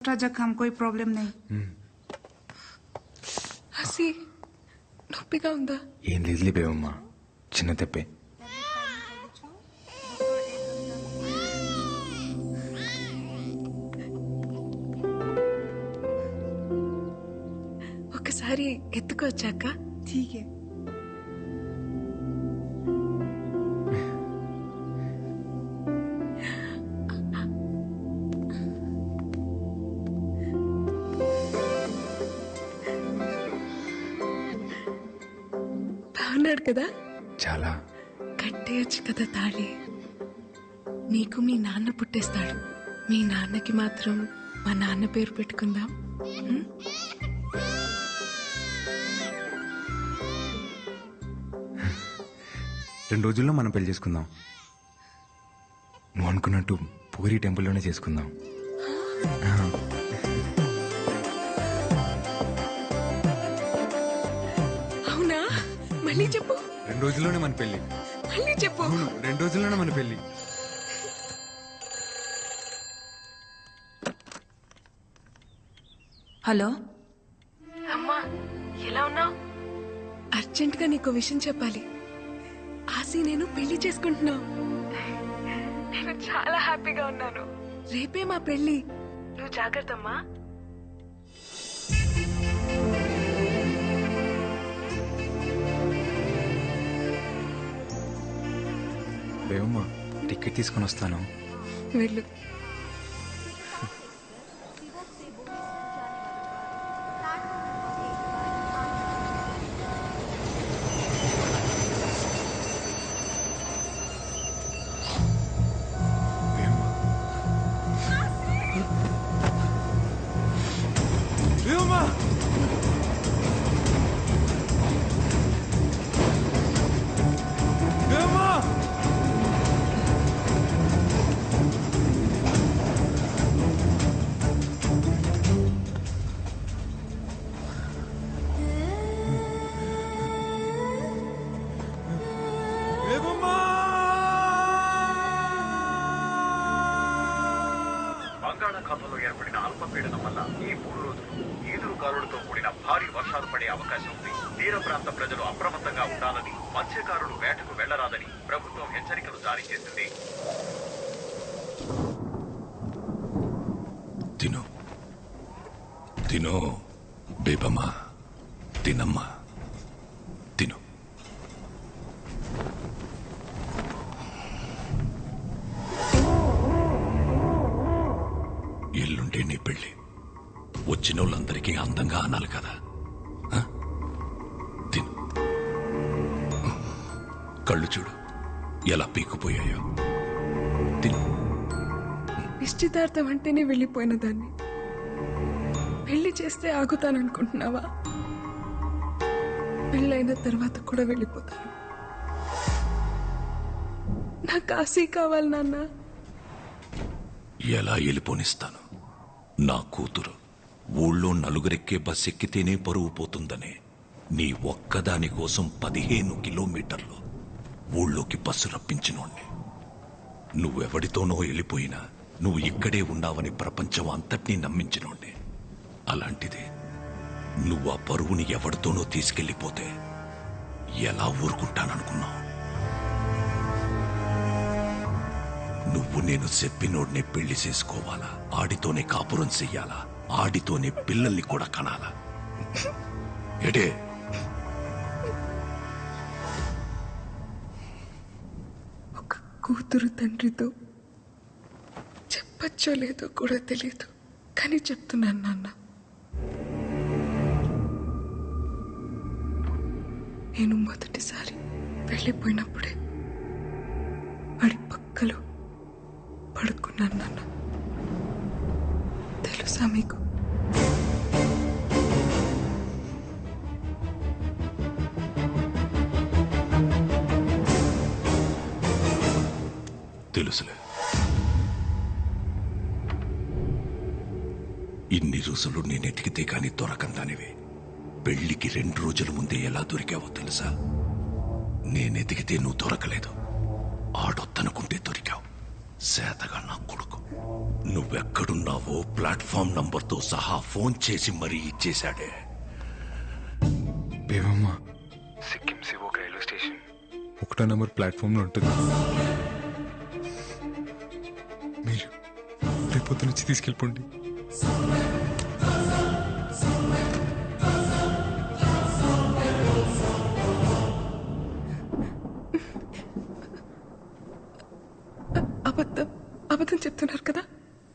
जक हम कोई प्रॉब्लम नहीं హసి నొప్పిగా ఉందా? ఏం లేదులే బేవమ్మా, చిన్న తెప్పే. ఒకసారి ఎత్తుకొచ్చాక ठीक है। బాగున్నాడు కదా? చాలా. కట్టేయచ్చు కదా తాళి. నీకు మీ నాన్న పుట్టేస్తాడు, మీ నాన్నకి మాత్రం మా నాన్న పేరు పెట్టుకుందాం. ఉం? 2 రోజుల్లో మనం పెళ్లి చేసుకుందాం. నువ్వు అనుకున్నట్టు పూరి టెంపుల్లోనే చేసుకుందాం. అవునా? మళ్ళీ చెప్పు. 2 రోజుల్లోనే మన పెళ్లి. మళ్ళీ చెప్పు. అవును, 2 రోజుల్లోనే మన పెళ్లి. हेलो అమ్మా, ఎలా ఉన్నావు? అర్జెంట్ గా నీకు విషయం చెప్పాలి. ఆసి నేను పెళ్లి చేసుకుంటున్నావు. నేను చాలా హ్యాపీగా ఉన్నాను. రేపే మా పెళ్లి. నువ్వు జాగ్రత్త అమ్మా. బేవమ్మా, టికెట్ తీసుకొని వస్తాను. వెళ్ళు. బేవమ్మా, బేవమ్మా, బేవమ్మా. బంగాళాఖాతంలో ఏర్పడిన అల్పపీడనం వల్ల ఈ 3 రోజులు ఈదురు గాలులతో కూడిన భారీ వర్షాలు పడే అవకాశం ఉంది. తీర ప్రాంత ప్రజలు అప్రమత్తంగా ఉండాలని, మత్స్యకారులు వేటకు వెళ్లరాదని ప్రభుత్వం హెచ్చరికలు జారీ చేసింది. తిను తిను బేబమ్మా, తినమ్మా, తిను. ఎల్లుండే నీ పెళ్ళి. వచ్చిన వాళ్ళందరికీ అందంగా అనాలి కదా. ఆ? తిను. కళ్ళు చూడు ఎలా పీక్కుపోయాయో. తిను. నిశ్చితార్థం అంటేనే వెళ్ళిపోయిన దాన్ని పెళ్లి చేస్తే ఆగుతాననుకుంటున్నావా? పెళ్ళైన తర్వాత కూడా వెళ్ళిపోతాను. నాకు ఆశీ కావాలి నాన్న. ఎలా వెళ్ళిపోనిస్తాను? నా కూతురు ఊళ్ళో నలుగురెక్కే బస్ ఎక్కితేనే పరువు పోతుందనే నీ ఒక్కదాని కోసం 15 కిలోమీటర్లు ఊళ్ళోకి బస్సు రప్పించినోణ్ణి. నువ్వెవడితోనో వెళ్ళిపోయినా నువ్వు ఇక్కడే ఉన్నావని ప్రపంచం అంతటినీ నమ్మించినోణ్ణి. అలాంటిది నువ్వు ఆ పరువుని ఎవడితోనో తీసుకెళ్ళిపోతే ఎలా ఊరుకుంటాననుకున్నావు? నువ్వు నేను చెప్పినోడ్నే పెళ్లి చేసుకోవాలా, ఆడితోనే కాపురం చెయ్యాలా, ఆడితోనే పిల్లల్ని కూడా కనాలా? ఎడే ఒక కూతురు తండ్రితో చెప్పచ్చో లేదో కూడా తెలియదు, కానీ చెప్తున్నాను నాన్న. నేను మొదటిసారి వెళ్ళిపోయినప్పుడే వాడి పక్కలో పడుకున్నాను నాన్న. తెలుసా మీకు? తెలుసులే. ఇన్ని రోజులు నేనెతికితే కాని దొరకందానివి. పెళ్లికి 2 రోజుల ముందే ఎలా దొరికావో తెలుసా? నేనెతికితే నువ్వు దొరకలేదు. ఆడొద్దనుకుంటే దొరికావు. సేతగా నా కొడుకు. నువ్వెక్కడున్నావో ప్లాట్ఫామ్ నంబర్తో సహా ఫోన్ చేసి మరీ ఇచ్చేశాడే. బేవమ్మ సిక్కిం సివోక్ రైల్వే స్టేషన్ 1వ నంబర్ ప్లాట్ఫామ్లో ఉంటుంది. మీరు రేపొద్దు నుంచి తీసుకెళ్ళిపోండి. అబద్ధం చెప్తున్నారు కదా,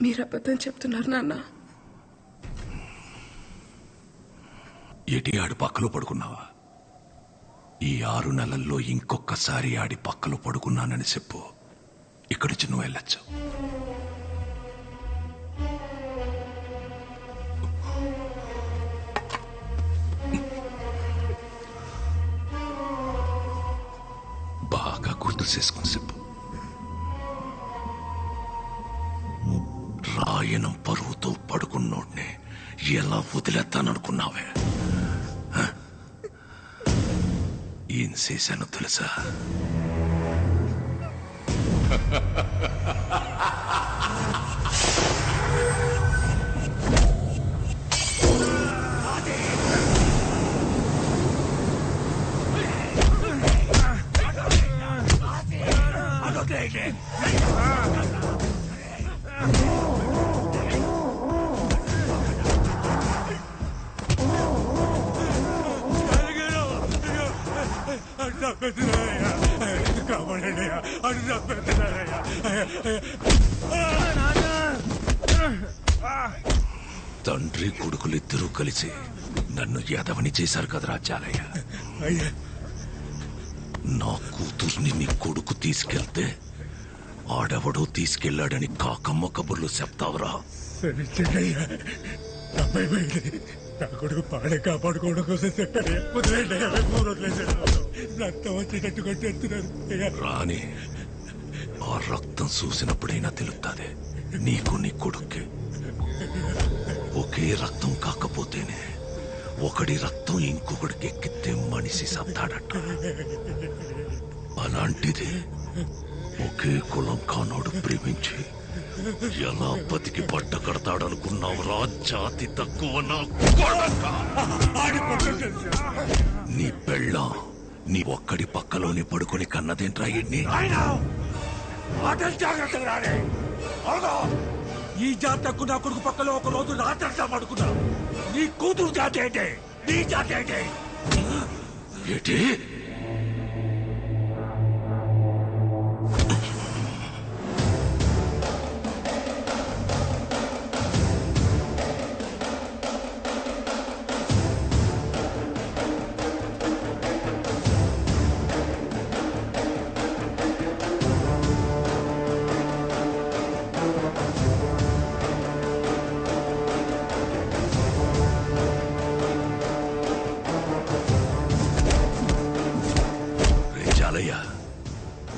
మీరు అబద్ధం చెప్తున్నారు నాన్న. ఏటి ఆడి పక్కలో పడుకున్నావా? ఈ 6 నెలల్లో ఇంకొకసారి ఆడి పక్కలో పడుకున్నానని చెప్పు, ఇక్కడి నుంచి నువ్వు వెళ్ళొచ్చు. బాగా గుర్తు చేసుకుని చెప్పు. రాయనం పరువుతో పడుకున్నోడ్ని ఎలా వదిలేస్తాననుకున్నావే? ఏం చేశానో తెలుసా? తండ్రి కొడుకులిద్దరూ కలిసి నన్ను యాదవని చేశారు కదరా చాలయ్య. నా కూతుర్ని నీ కొడుకు తీసుకెళ్తే ఆడెవడో తీసుకెళ్లాడని కాకమ్మ కబుర్లు చెప్తావరా? నా కొడుకు పాడే కాపాడుకోవడం కోసం చెప్పాడు. రక్తం వచ్చేటట్టు కొట్టేస్తున్నారు. రాని ఆ రక్తం చూసినప్పుడైనా తెలుస్తుంది నీకు నీ కొడుక్కి. ఒకే రక్తం కాకపోతేనే ఒకడి రక్తం ఇంకొకడికి ఎక్కితే మనిషి సత్తాడట. అలాంటిది ఒకే కులం కానోడు ప్రేమించి ఎలా బతికి బట్ట కడతాడనుకున్నావురా జాతి తక్కువ నా కొడక. నీ పెళ్ళాం నీ ఒక్కడి పక్కలోని పడుకొని కన్నదేంట్రా ఎన్ని? ఈ జాతకు నా కొడుకు పక్కలో ఒక రోజు రాత్రి పడుకున్నా. నీ కూతురు జాతి ఏంటి? నీ జాతి ఏంటి? ఏంటి?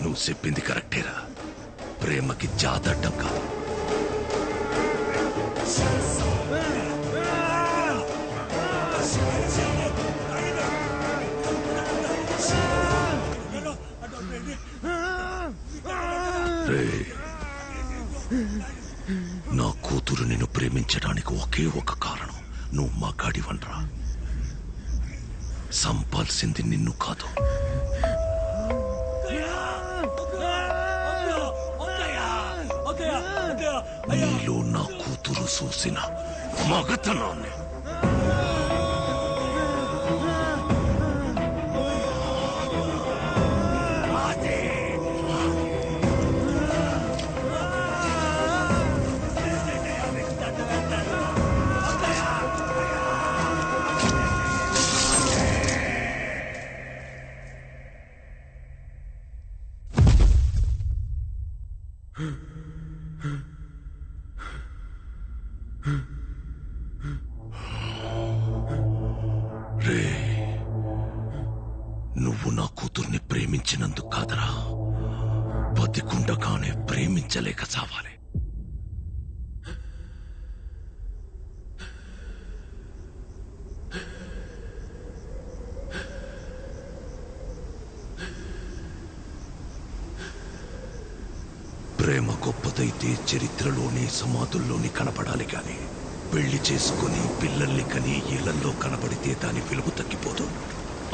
నువ్వు చెప్పింది కరెక్టేరా. ప్రేమకి జాతడ్డం కాదు. నా కూతురు నిన్ను ప్రేమించడానికి ఒకే ఒక కారణం, నువ్వు మగాడివనరా. సంపాల్సింది నిన్ను కాదు. నీలో నా కూతురు చూసిన మగతనాన్ని. రే, నువ్వు నా కూతుర్ని ప్రేమించినందుకు కాదరా, బతికుండగానే ప్రేమించలేక చావాలి. ప్రేమ గొప్పదైతే చరిత్రలోని సమాధుల్లోని కనపడాలి కానీ పెళ్లి చేసుకుని పిల్లల్ని కని ఇళ్లల్లో కనబడితే దాని విలువ తగ్గిపోదు.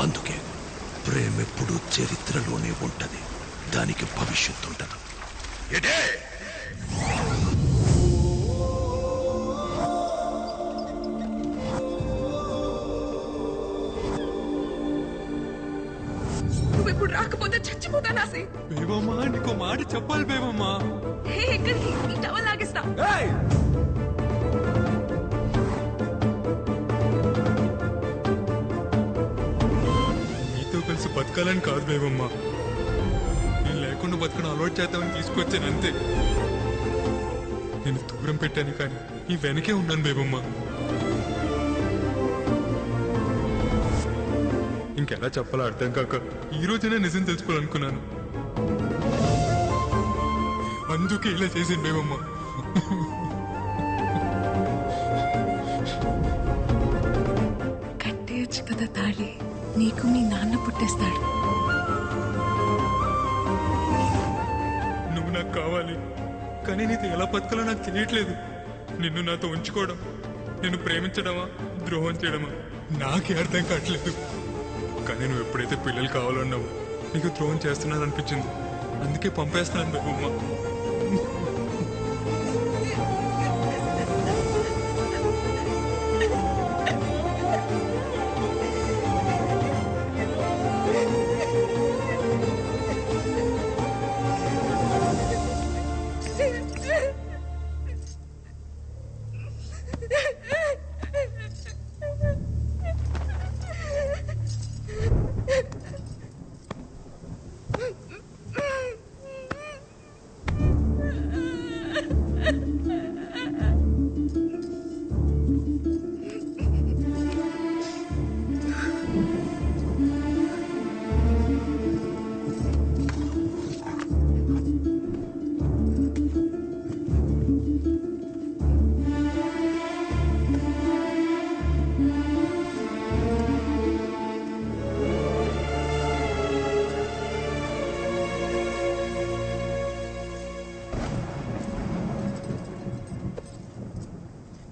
అందుకే ప్రేమెప్పుడు చరిత్రలోనే ఉంటది, దానికి భవిష్యత్తు ఉండదు. ఎటే నువ్వు ఇప్పుడు రాకపోతే చచ్చిపోతాను ఆసి. బేబమ్మా నీకు మాట చెప్పాలి బేబమ్మా. హే, ఎక్కడికి? ఈ టవల్ లాగేస్తా. నీతో కలిసి బతకాలని కాదు బేబమ్మా, నేను లేకుండా బతకడం అలవాటు చేద్దామని తీసుకొచ్చాను అంతే. నేను దూరం పెట్టాను కానీ ఈ వెనకే ఉన్నాను బేబమ్మా. ఇంకెలా చెప్పాలో అర్థం కాక ఈ రోజునే నిజం తెలుసుకోవాలనుకున్నాను. అందుకే ఇలా చేసింది బేబమ్మా. కట్టేయచ్చు కదా తాళి, నీకు మీ నాన్న పుట్టేస్తాడు. నువ్వు నాకు కావాలి, కానీ నీతో ఎలా బతకాలో నాకు తెలియట్లేదు. నిన్ను నాతో ఉంచుకోవడం, నిన్ను ప్రేమించడమా ద్రోహం చేయడమా నాకే అర్థం కావట్లేదు. కానీ నువ్వు ఎప్పుడైతే పిల్లలు కావాలన్నావు నీకు ద్రోహం చేస్తున్నాను అనిపించింది, అందుకే పంపేస్తున్నాను బేబమ్మ.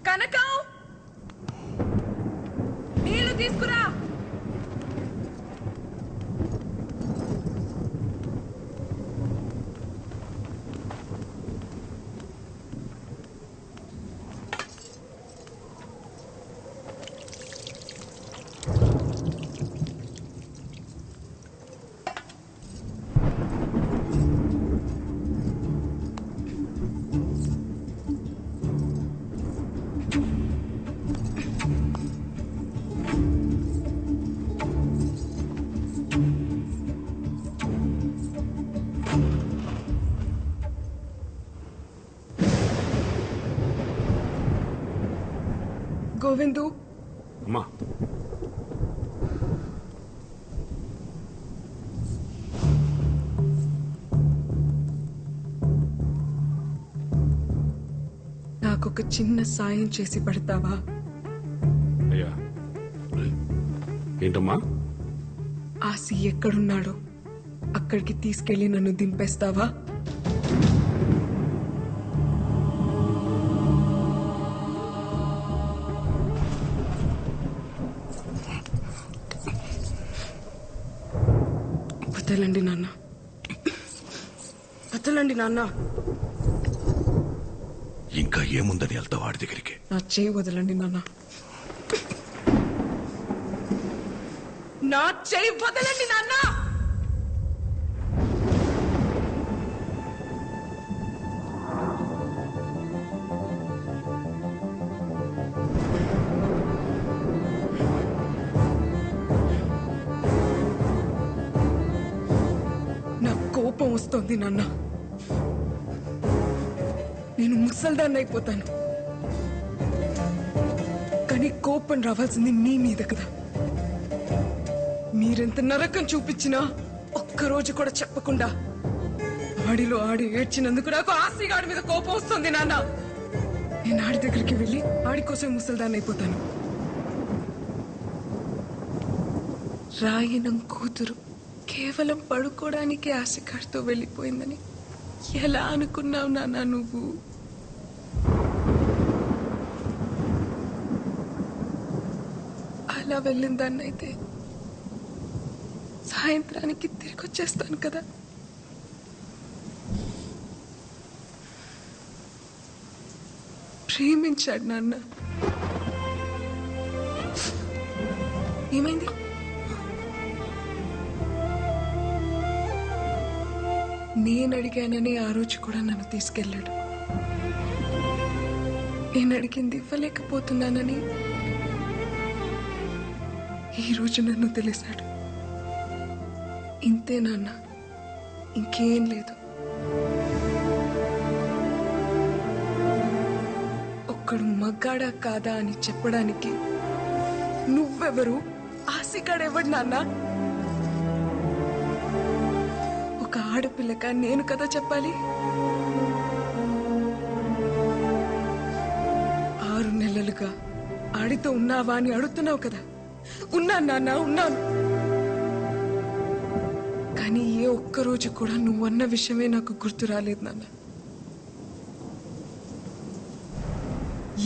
కనకం, నీళ్లు తీసుకురా. గోవిందు, అమ్మా నాకొక చిన్న సాయం చేసి పడతావా? అయ్యా ఏంటమ్మా? ఆసి ఎక్కడున్నాడో అక్కడికి తీసుకెళ్లి నన్ను దింపేస్తావా? వదలండి నాన్న, వదలండి నాన్న. ఇంకా ఏముందని వెళ్తావు వాడి దగ్గరికి? నా చేయి వదలండి నాన్న, నా చేయి వదలండి నాన్న. కోపం వస్తోంది నాన్న, నేను ముసల్దాన్ని అయిపోతాను. కానీ కోపం రావాల్సింది మీ మీద కదా. మీరెంత నరకం చూపించినా ఒక్కరోజు కూడా చెప్పకుండా ఆడిలో ఆడి ఏడ్చినందుకు నాకు ఆసిగాడి మీద కోపం వస్తుంది నాన్న. నేను ఆడి దగ్గరికి వెళ్ళి ఆడి కోసం ముసల్దాన్ని అయిపోతాను. రాయనం కూతురు కేవలం పడుకోవడానికి ఆశకాడితో వెళ్ళిపోయిందని ఎలా అనుకున్నావు నాన్న నువ్వు? అలా వెళ్ళిందాన్నైతే సాయంత్రానికి తిరిగి వచ్చేస్తాను కదా. ప్రేమించాడు నాన్న. ఏమైంది? నేను అడిగానని ఆ రోజు కూడా నన్ను తీసుకెళ్ళాడు. నేను అడిగింది ఇవ్వలేకపోతున్నానని ఈ రోజు నన్ను తెలిసాడు. ఇంతే నాన్న, ఇంకేం లేదు. ఒక్కడు మగ్గాడా కాదా అని చెప్పడానికి నువ్వెవరు, ఆశగాడెవడు నాన్న? ఒక ఆడపిల్లక నేను కదా చెప్పాలి. 6 నెలలుగా ఆడితో ఉన్నావా అని అడుగుతున్నావు కదా. ఉన్నాను నాన్న, ఉన్నాను. కానీ ఏ ఒక్కరోజు కూడా నువ్వన్న విషయమే నాకు గుర్తు రాలేదు నాన్న.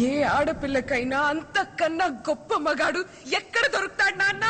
ఏ ఆడపిల్లకైనా అంతకన్నా గొప్ప మగాడు ఎక్కడ దొరుకుతాడు నాన్న?